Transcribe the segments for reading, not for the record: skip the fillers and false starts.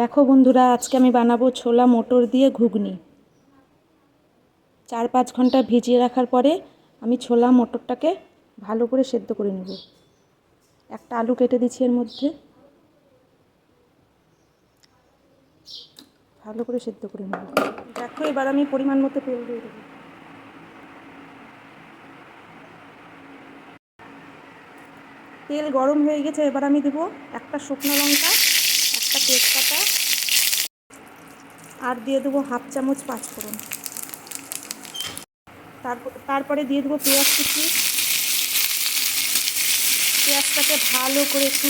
দেখো বন্ধুরা, আজকে আমি বানাবো ছোলা মটর দিয়ে ঘুগনি। 4-5 ঘন্টা ভিজিয়ে রাখার পরে আমি ছোলা মটরটাকে ভালো করে সেদ্ধ করে নেব। একটা আলু কেটে দিচ্ছি এর মধ্যে, ভালো করে সেদ্ধ করে নেব। দেখো, এবার আমি পরিমাণ মতো তেল দিয়ে দেবো। তেল গরম হয়ে গেছে, এবার আমি দেবো একটা শুকনো লঙ্কা, একটা তেজপাতা, আর দিয়ে দেবো 1/2 চামচ পাঁচফোড়ন। তারপরে দিয়ে দেবো পেঁয়াজ কুচি। পেঁয়াজটাকে ভালো করে একটু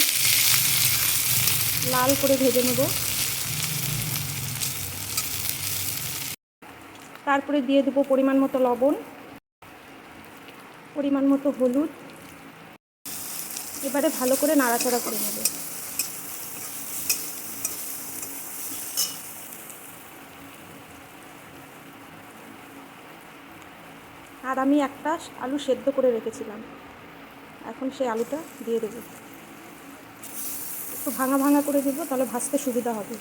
লাল করে ভেজে নেব। তারপরে দিয়ে দেবো পরিমাণ মতো লবণ, পরিমাণ মতো হলুদ। এবারে ভালো করে নাড়াচাড়া করে নেব। আর আমি একটা আলু সেদ্ধ করে রেখেছিলাম, এখন সেই আলুটা দিয়ে দেবো। একটু ভাঙা ভাঙা করে দেবো, তাহলে ভাজতে সুবিধা হবে।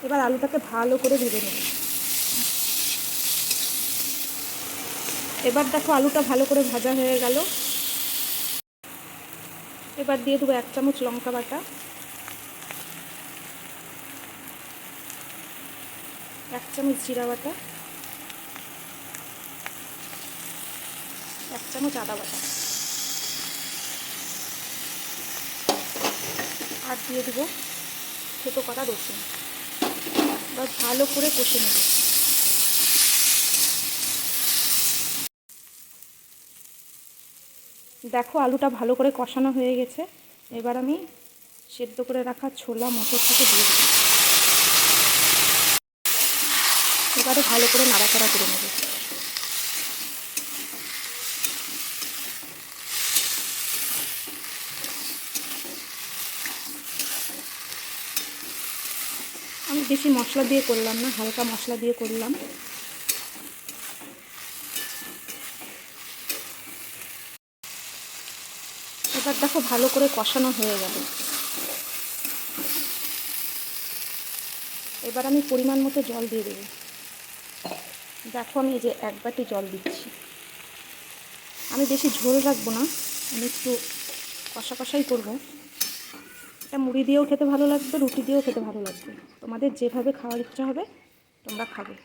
এবার আলুটাকে ভালো করে ভেজে নেব। এবার দেখো, আলুটা ভালো করে ভাজা হয়ে গেল। এবার দিয়ে দেবো 1 চামচ লঙ্কা বাটা, 1 চামচ জিরা বাটা, 1 চামচ আদা বাটা, আর দিয়ে দেবো থেতো করা রসুন। এবার ভালো করে কষে নেব। দেখো, আলুটা ভালো করে কষানো হয়ে গেছে। এবার আমি সেদ্ধ করে রাখা ছোলা মটরটাকে দিয়ে দেবো। এবারে ভালো করে নাড়াচাড়া করে নেব। আমি বেশি মশলা দিয়ে করলাম না, হালকা মশলা দিয়ে করলাম। এবার দেখো, ভালো করে কষানো হয়ে গেল। এবার আমি পরিমাণ মতো জল দিয়ে দেবো। দেখো, আমি এই যে 1 বাটি জল দিচ্ছি। আমি বেশি ঝোল রাখবো না, আমি একটু কষা কষাই করবো। এটা মুড়ি দিয়েও খেতে ভালো লাগবে, রুটি দিয়েও খেতে ভালো লাগবে। তোমাদের যেভাবে খাওয়ার ইচ্ছা হবে তোমরা খাবে।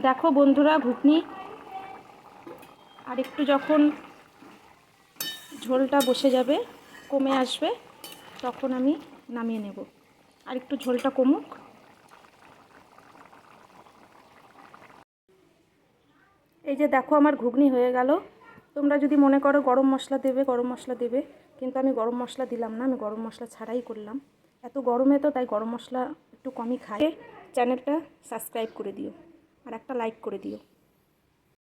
দেখো বন্ধুরা, ঘুগনি আর একটু যখন ঝোলটা বসে যাবে, কমে আসবে, তখন আমি নামিয়ে নেব। আর একটু ঝোলটা কমুক। এই যে দেখো, আমার ঘুগনি হয়ে গেল। তোমরা যদি মনে করো গরম মশলা দেবে, গরম মশলা দেবে, কিন্তু আমি গরম মশলা দিলাম না, আমি গরম মশলা ছাড়াই করলাম। এত গরমে তো তাই গরম মশলা একটু কমই খাই। চ্যানেলটা সাবস্ক্রাইব করে দিও আর একটা লাইক করে দিও।